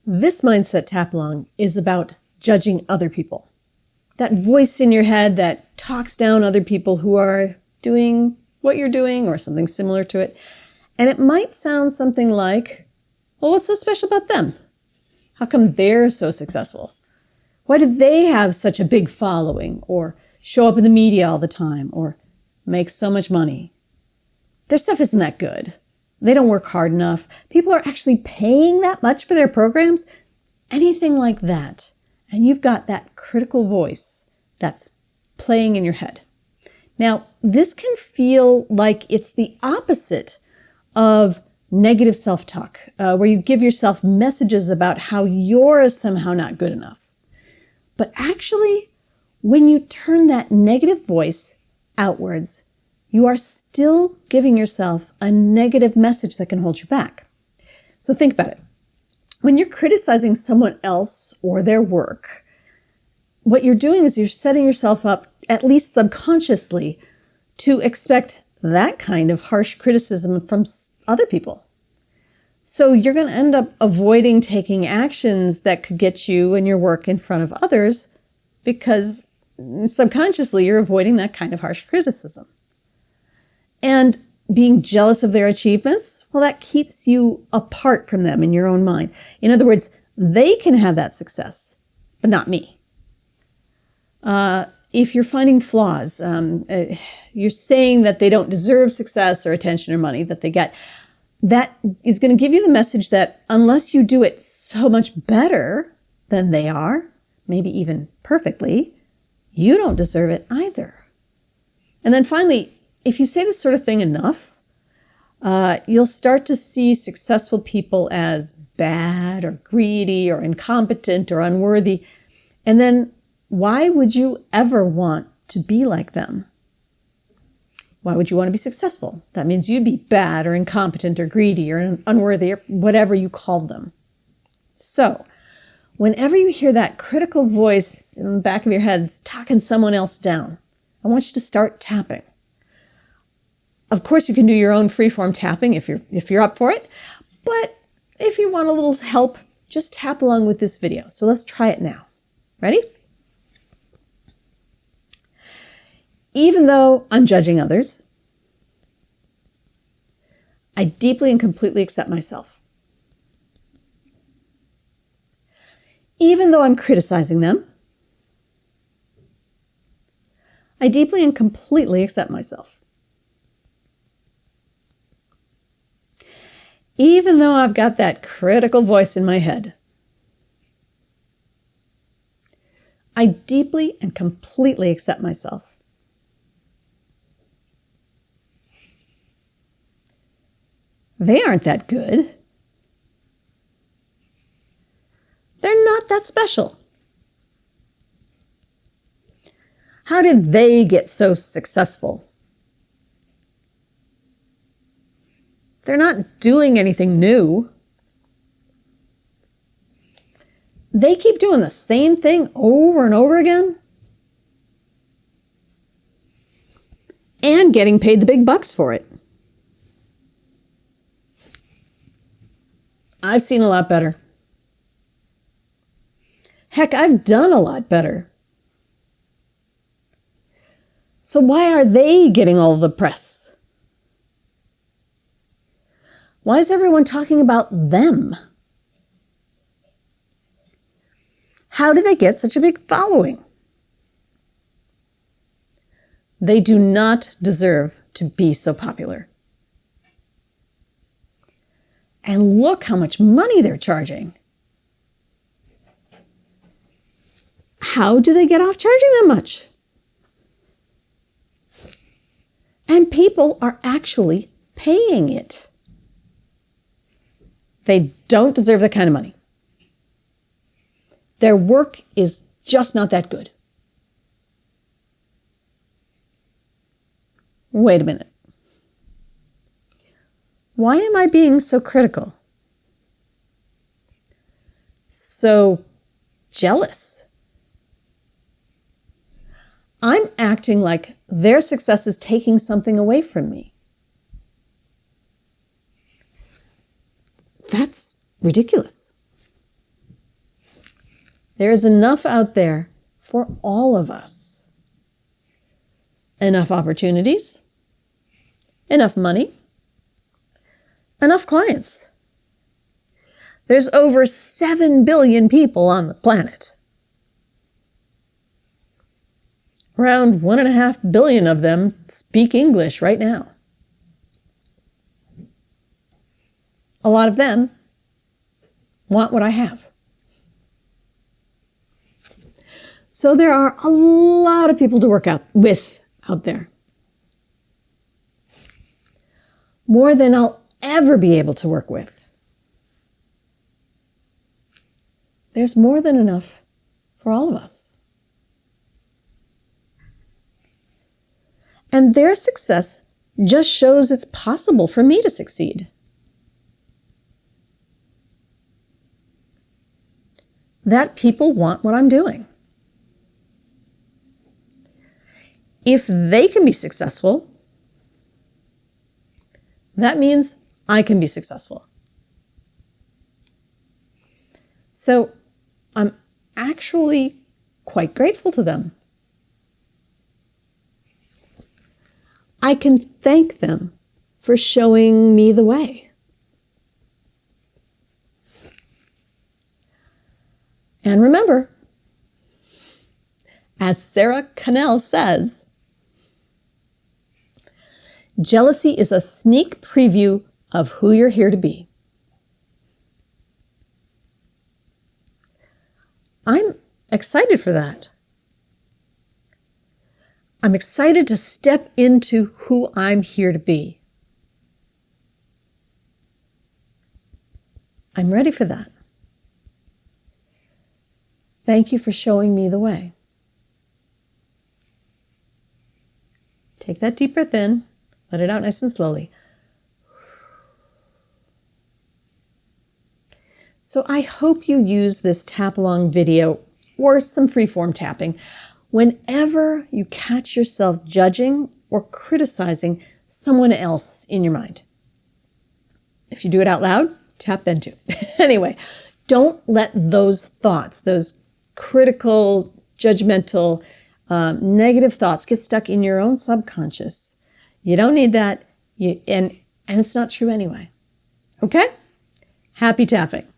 This mindset tap along is about judging other people. That voice in your head that talks down other people who are doing what you're doing or something similar to it. And it might sound something like, well, what's so special about them? How come they're so successful? Why do they have such a big following, or show up in the media all the time, or make so much money? Their stuff isn't that good. They don't work hard enough. People are actually paying that much for their programs. Anything like that. And you've got that critical voice that's playing in your head. Now, this can feel like it's the opposite of negative self-talk, where you give yourself messages about how you're somehow not good enough. But actually, when you turn that negative voice outwards, you are still giving yourself a negative message that can hold you back. So think about it. When you're criticizing someone else or their work, what you're doing is you're setting yourself up, at least subconsciously, to expect that kind of harsh criticism from other people. So you're going to end up avoiding taking actions that could get you and your work in front of others because subconsciously you're avoiding that kind of harsh criticism. And being jealous of their achievements, well, that keeps you apart from them in your own mind. In other words, they can have that success, but not me. If you're finding flaws, you're saying that they don't deserve success or attention or money that they get, that is going to give you the message that unless you do it so much better than they are, maybe even perfectly, you don't deserve it either. And then finally, if you say this sort of thing enough, you'll start to see successful people as bad or greedy or incompetent or unworthy. And then why would you ever want to be like them? Why would you want to be successful? That means you'd be bad or incompetent or greedy or unworthy or whatever you called them. So, whenever you hear that critical voice in the back of your head talking someone else down, I want you to start tapping. Of course, you can do your own freeform tapping if you're up for it. But if you want a little help, just tap along with this video. So let's try it now. Ready? Even though I'm judging others, I deeply and completely accept myself. Even though I'm criticizing them, I deeply and completely accept myself. Even though I've got that critical voice in my head, I deeply and completely accept myself. They aren't that good. They're not that special. How did they get so successful? They're not doing anything new. They keep doing the same thing over and over again and getting paid the big bucks for it. I've seen a lot better. Heck, I've done a lot better. So why are they getting all the press? Why is everyone talking about them? How did they get such a big following? They do not deserve to be so popular. And look how much money they're charging. How do they get off charging that much? And people are actually paying it. They don't deserve that kind of money. Their work is just not that good. Wait a minute. Why am I being so critical? So jealous? I'm acting like their success is taking something away from me. That's ridiculous. There's enough out there for all of us. Enough opportunities, enough money, enough clients. There's over 7 billion people on the planet. Around 1.5 billion of them speak English right now. A lot of them want what I have. So there are a lot of people to work with out there. More than I'll ever be able to work with. There's more than enough for all of us. And their success just shows it's possible for me to succeed. That people want what I'm doing. If they can be successful, that means I can be successful. So I'm actually quite grateful to them. I can thank them for showing me the way. And remember, as Sarah Cannell says, jealousy is a sneak preview of who you're here to be. I'm excited for that. I'm excited to step into who I'm here to be. I'm ready for that. Thank you for showing me the way. Take that deep breath in. Let it out nice and slowly. So I hope you use this tap along video or some freeform tapping whenever you catch yourself judging or criticizing someone else in your mind. If you do it out loud, tap then too. Anyway, don't let those thoughts, those critical, judgmental, negative thoughts get stuck in your own subconscious. You don't need that, and it's not true anyway. Okay? Happy tapping.